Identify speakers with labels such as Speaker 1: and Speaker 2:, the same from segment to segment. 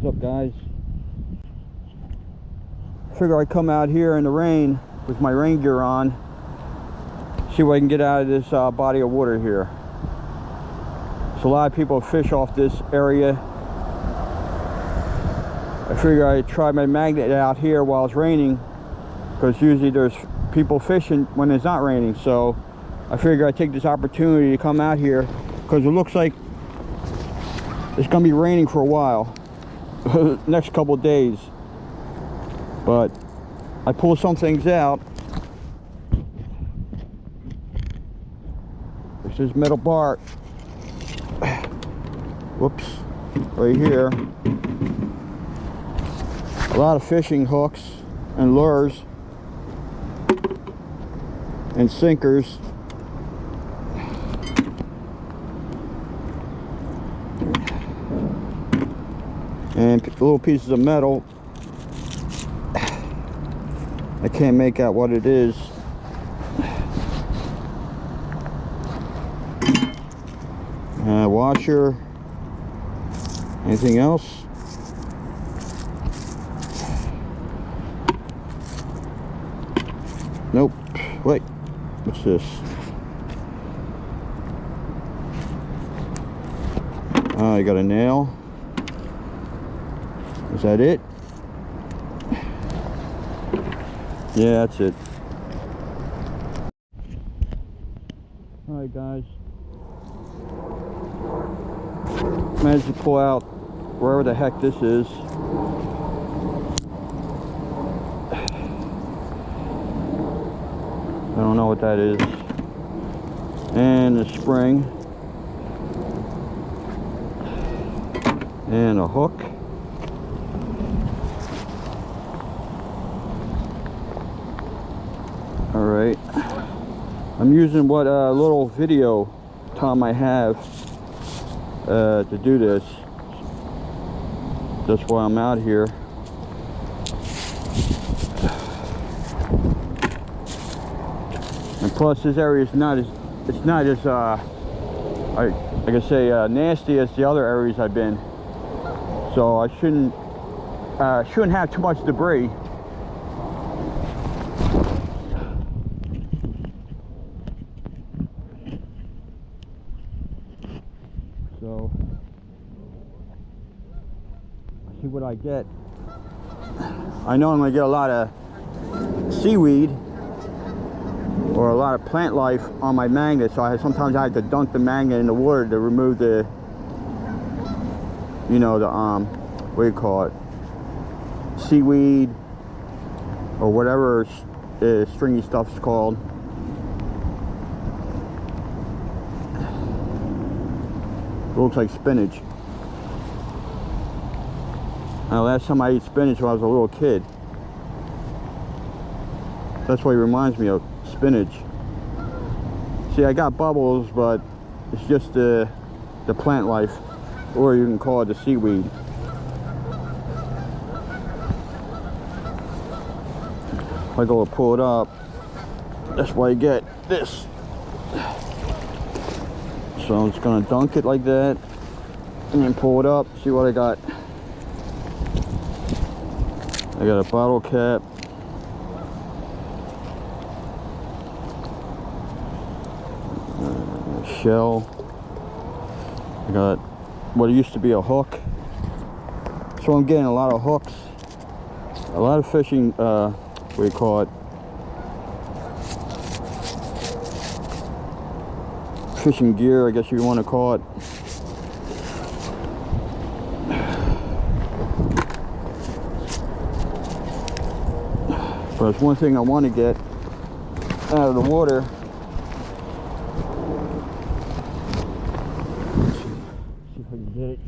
Speaker 1: What's up, guys? Figure I'd come out here in the rain with my rain gear on, see what I can get out of this body of water here. So a lot of people fish off this area. I figure I'd try my magnet out here while it's raining, because usually there's people fishing when it's not raining. So I figure I'd take this opportunity to come out here, because it looks like it's gonna be raining for a while. Next couple of days. But I pulled some things out. This is metal bar. Whoops. Right here. A lot of fishing hooks and lures and sinkers. And little pieces of metal. I can't make out what it is. Washer. Anything else? Nope. Wait. What's this? I got a nail. Is that it? Yeah, that's it. Alright, guys. Managed to pull out wherever the heck this is. I don't know what that is. And a spring. And a hook. Alright, I'm using what little video time I have to do this. That's why I'm out here. And plus this area is not as, it's not as like I say nasty as the other areas I've been. So I shouldn't have too much debris. So, see what I get. I know I'm going to get a lot of seaweed or a lot of plant life on my magnet, so sometimes I have to dunk the magnet in the water to remove the, you know, the what do you call it, seaweed or whatever stringy stuff's called. Looks like spinach. Last time I ate spinach when I was a little kid. That's what it reminds me of, spinach. See, I got bubbles, but it's just the plant life, or you can call it the seaweed. If I go to pull it up, that's why I get this. So I'm just gonna dunk it like that and then pull it up, see what I got. I got a bottle cap, a shell, I got what used to be a hook. So I'm getting a lot of hooks, a lot of fishing, what do you call it? Fishing gear, I guess you want to call it. But it's one thing I want to get out of the water. Let's see if I can get it.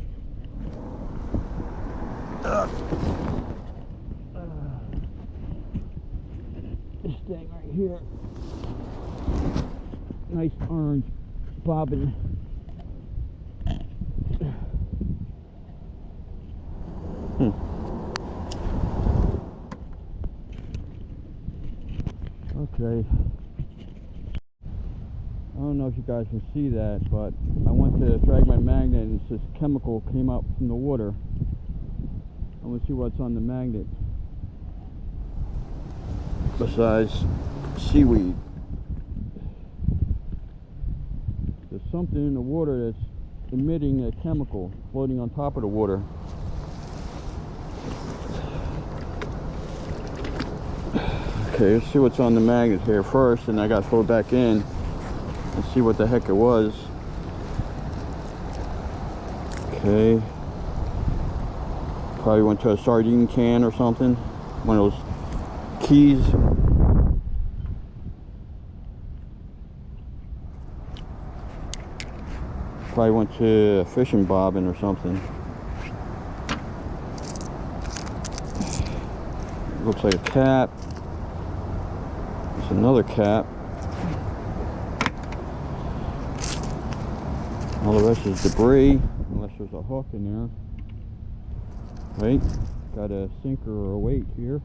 Speaker 1: This thing right here. Nice orange bobbin. Okay. I don't know if you guys can see that, but I went to drag my magnet and this chemical came up from the water. I'm gonna see what's on the magnet besides seaweed. There's something in the water that's emitting a chemical floating on top of the water. Okay, let's see what's on the magnet here first, and I gotta throw it back in and see what the heck it was. Okay. Probably went to a sardine can or something. One of those keys. Probably went to a fishing bobbin or something. Looks like a cap. There's another cap. All the rest is debris, unless there's a hook in there. Right? Got a sinker or a weight here.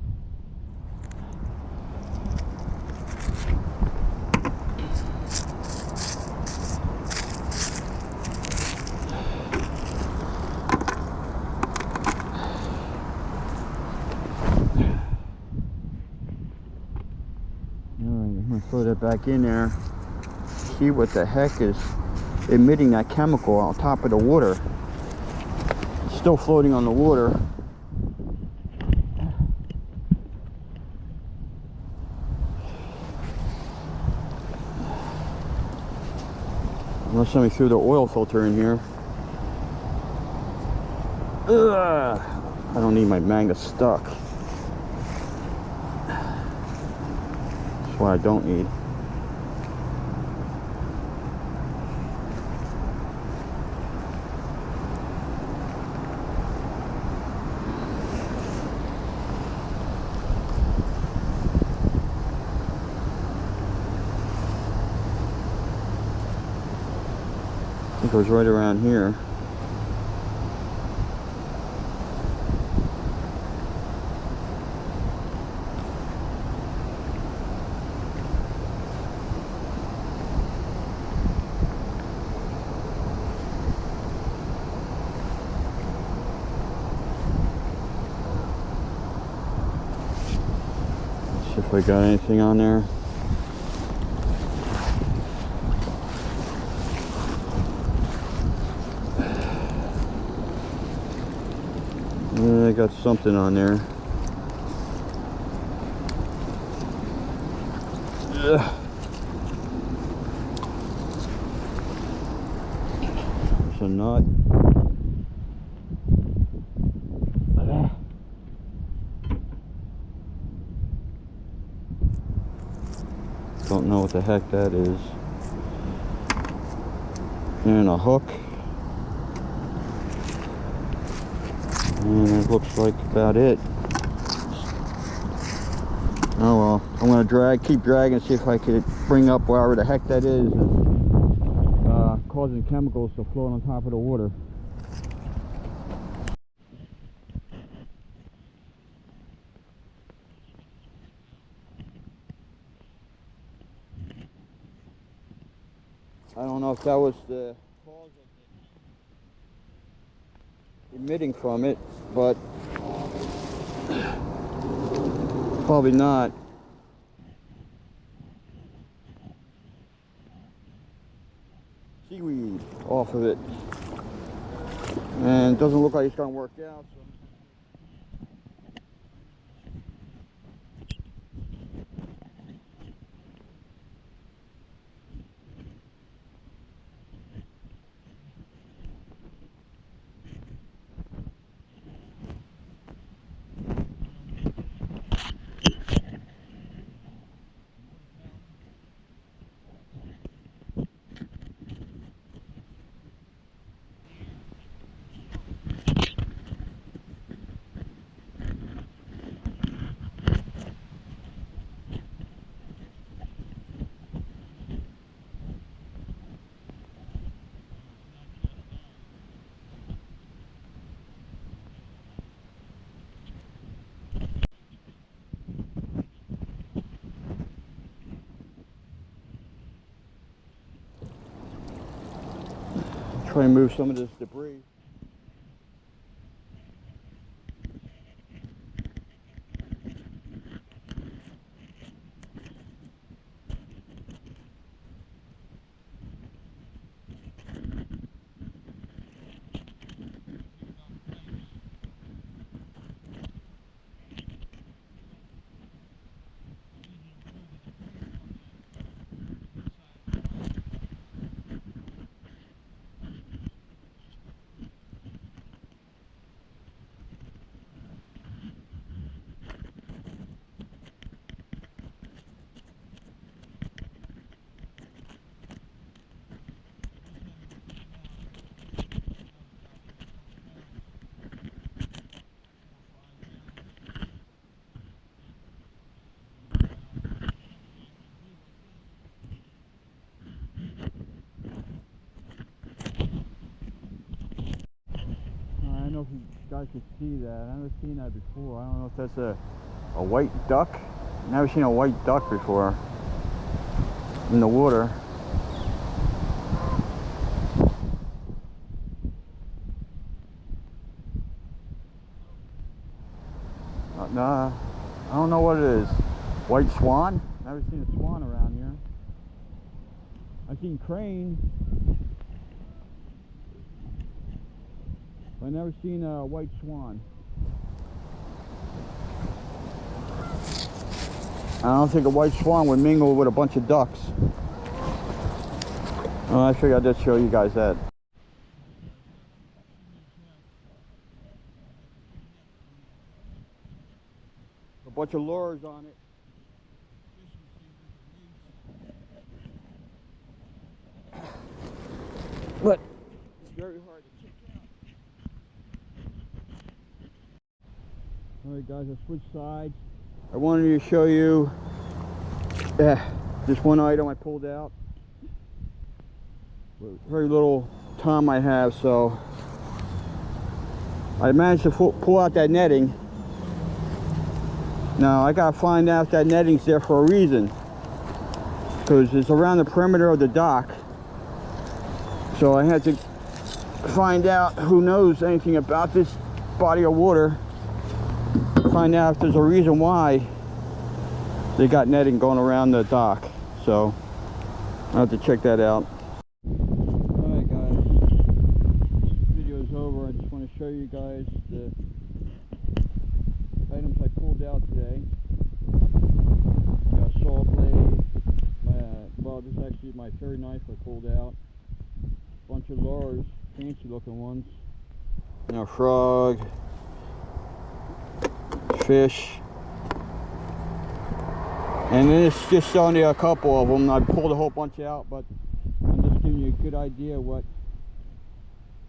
Speaker 1: I'm gonna throw that back in there. See what the heck is emitting that chemical on top of the water. It's still floating on the water. Unless somebody threw the oil filter in here. Ugh. I don't need my magnet stuck. That's what I don't need. I think it was right around here. Let's see if I got anything on there. I got something on there. Ugh. There's a nut. Ugh. Don't know what the heck that is. And a hook. And it looks like about it. Oh well, I'm gonna keep dragging, see if I could bring up wherever the heck that is, causing chemicals to float on top of the water. I don't know if that was the cause of it emitting from it, but probably not. Seaweed off of it, and it doesn't look like it's going to work out. So. Try and move some of this debris. guys can see that. I've never seen that before. I don't know if that's a white duck. Never seen a white duck before in the water. Nah, I don't know what it is. White swan? Never seen a swan around here. I've seen crane. I've never seen a white swan. I don't think a white swan would mingle with a bunch of ducks. Well, I figured I'd just show you guys that. A bunch of lures on it. But it's very hard to check out. Alright guys, I switched sides. I wanted to show you just one item I pulled out. Very little time I have, so I managed to pull out that netting. Now I gotta find out if that netting's there for a reason, because it's around the perimeter of the dock. So I had to find out who knows anything about this body of water, find out if there's a reason why they got netting going around the dock. So I'll have to check that out. Alright guys, this video is over. I just want to show you guys the items I pulled out today. Got a saw blade, well, this is actually my third knife I pulled out. Bunch of lures, fancy looking ones. Now frog, fish, and then it's just showing you a couple of them. I pulled a whole bunch out, but I'm just giving you a good idea what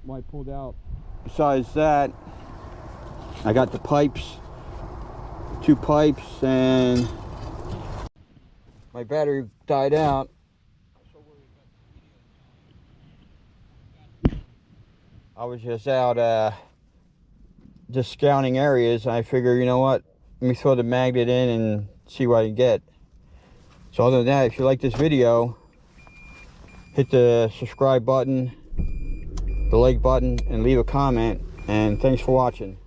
Speaker 1: I pulled out. Besides that, I got the pipes, 2 pipes, and my battery died out. I was just out just scouting areas. I figure, you know what, let me throw the magnet in and see what I can get. So other than that, if you like this video, hit the subscribe button, the like button, and leave a comment. And thanks for watching.